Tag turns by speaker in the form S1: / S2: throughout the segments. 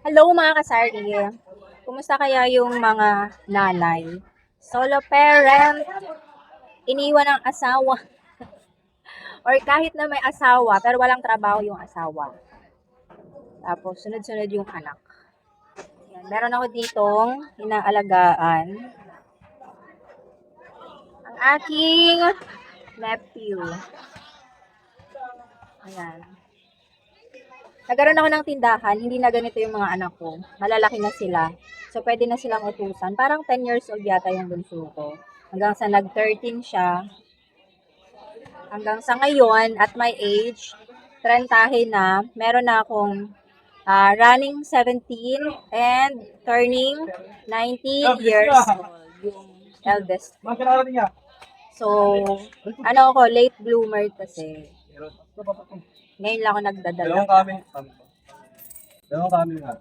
S1: Hello mga kasari. Kumusta kaya yung mga nanay? Solo parent, iniwan ng asawa, or kahit na may asawa pero walang trabaho yung asawa. Tapos sunod-sunod yung anak. Yan. Meron ako ditong inaalagaan ang aking nephew. Ayan. Nagkaroon ako ng tindahan, hindi na ganito yung mga anak ko. Malalaki na sila. So, pwede na silang utusan. Parang 10 years old yata yung bunso ko. Hanggang sa nag-13 siya. Hanggang sa ngayon, at my age, 30 na, meron na akong running 17 and turning 19 years old. Yung eldest. So, ano ako, late bloomer kasi. Ngayon lang ako nagdadala.
S2: Dalawang kami nga.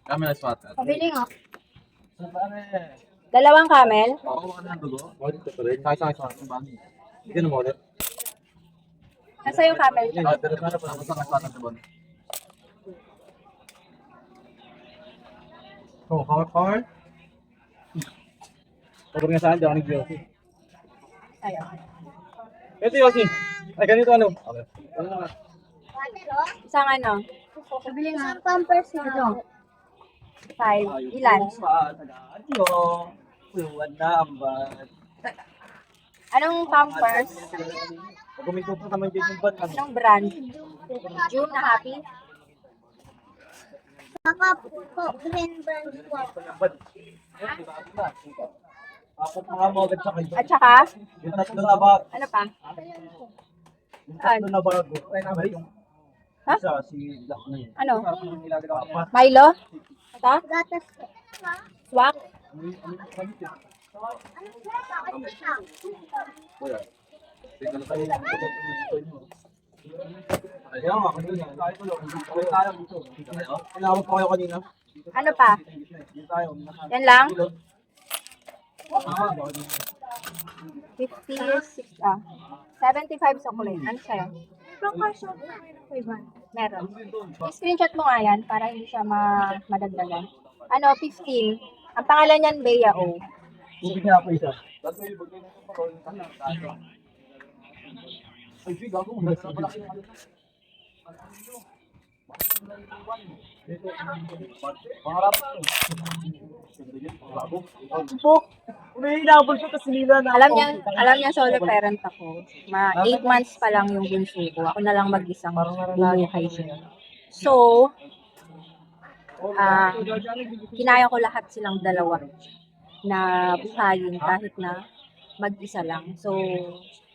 S2: Kami na spot.
S1: Pabili nga. Dalawang camel?
S2: Oo, ka na ng dugo. Bakit ito pa rin? Kaya sa bani. Hindi na mo ulit.
S1: Nasa yung camel?
S2: Pero sana pa sa spot ng dugo. Oh, car. Pagod nga saan, di ako nag-Yossi.
S1: Ayun.
S2: Ito Yossi. Ay, ganito ano? Okay. Ano nga?
S1: Isang ano?
S3: Pabili nga. Isang pampers na. Ito.
S1: 5. Ilan?
S2: Adiyo. Puwan na ang bad.
S1: Anong pampers?
S2: Pag guminto pa naman dyan yung bad.
S1: Anong brand? June na happy?
S3: Saka po, green brand po.
S2: Apat mga mogad sa kayo.
S1: At saka,
S2: Yung tatlo na ba?
S1: ano pa?
S2: Yung tatlo na bago. Ay, naman yung
S1: Ha?
S2: isa, si Black na yun.
S1: Ano?
S2: Apat.
S1: Milo? Ito?
S3: Gatas po.
S1: Swak?
S2: Tingnan kayo. Ayaw nga, kanina. Kahit ulo, kami tayo dito. Tinawag ko kayo kanina.
S1: Ano pa?
S2: Dito tayo.
S1: Yan lang?
S2: Ah,
S1: 56, 75 chocolate. Ano sa'yo? Meron. I-screenshot mo nga yan para hindi siya madagdagan. Ano, 15. Ang pangalan niyan, Bea O.
S2: tubig nga po isa. Ay, Fig, ako. Malaki na. Pangarap ko.
S1: Book.
S2: May inabol ko kasi nila na
S1: Alam niya solo parent ako. 8 months pa lang yung bunso ko. Ako na lang mag-isang bumuhay siya. So, kinaya ko lahat silang dalawa na buhayin kahit na mag-isa lang. So,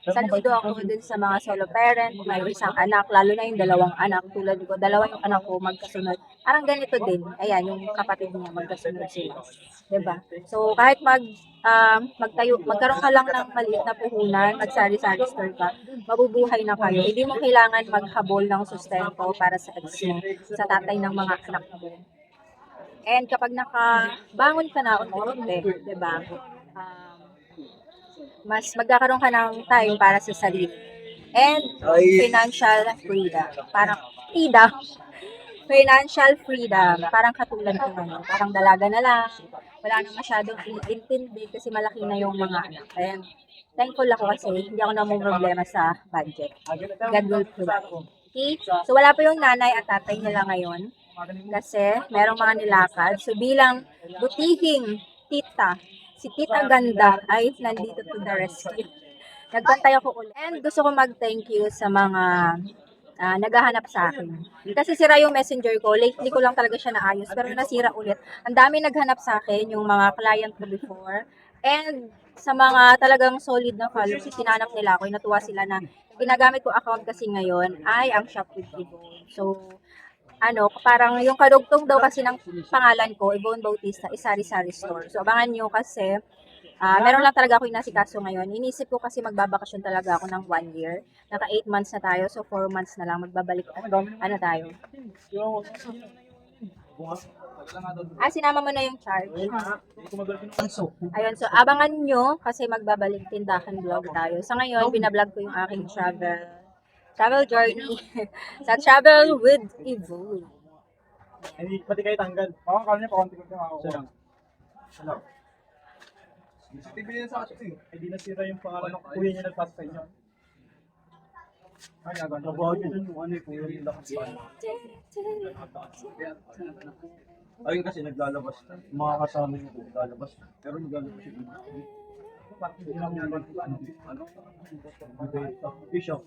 S1: saludo ako dun sa mga solo parent, may isang anak, lalo na yung dalawang anak, tulad ko, dalawa yung anak ko magkasunod. Parang ganito din, ayan, yung kapatid niya, magkasunod sila. 'Di ba? So, kahit magkaroon ka lang ng maliit na puhunan, magsari-sari store ka, mabubuhay na kayo. Hindi mo kailangan maghabol ng sustento para sa ex mo, sa tatay ng mga anak mo. And kapag nakabangon ka na unti-unti, 'di ba? Mas magkakaroon ka ng time para sa sarili. And financial freedom. Parang freedom. Financial freedom. Parang katulad ko ngayon. Parang dalaga na lang. Wala na masyadong intindi kasi malaki na yung mga anak. And thankful ako kasi hindi ako namumroblema sa budget. God will provide. Okay? So wala pa yung nanay at tatay nila ngayon. Kasi merong mga nilakad. So bilang butihing tita, si Tita Ganda ay nandito to the rescue. Nagbantay ako ulit. And gusto ko mag-thank you sa mga naghahanap sa akin. Kasi sira yung messenger ko. Lately ko lang talaga siya naayos. Pero nasira ulit. Ang dami naghanap sa akin, yung mga client ko before. And sa mga talagang solid na followers, tinanap nila ako. Natuwa sila na ginagamit ko account kasi ngayon ay ang Shop with Yvonne. So, parang yung kadugtong daw kasi ng pangalan ko, Yvonne Bautista, is sari-sari store. So, abangan nyo kasi, meron lang talaga ako inasikaso ngayon. Inisip ko kasi magbabakasyon talaga ako ng 1 year. Naka 8 months na tayo, so 4 months na lang magbabalik. Ano tayo? Sinama mo na yung charge. Ayun, so abangan nyo kasi magbabalik tindahan vlog tayo. Sa ngayon, binablog ko yung aking travel journey sa Travel with Yvonne.
S2: Hindi, pati kayo tanggal. Oo, kala niya pa konti ko ako. Siya lang. Hello. CCTV yan sa atin eh. Hindi nasira yung pangalan ng kuya niya nagpasa sa inyo. Ay, nagano. Nabawa niyo dun yung ano yung kuya niya lakas pa. Ayun kasi naglalabas. Mga kasama niyo naglalabas. Pero naglalabas yung parang hindi lang yan. Ano? Bishop.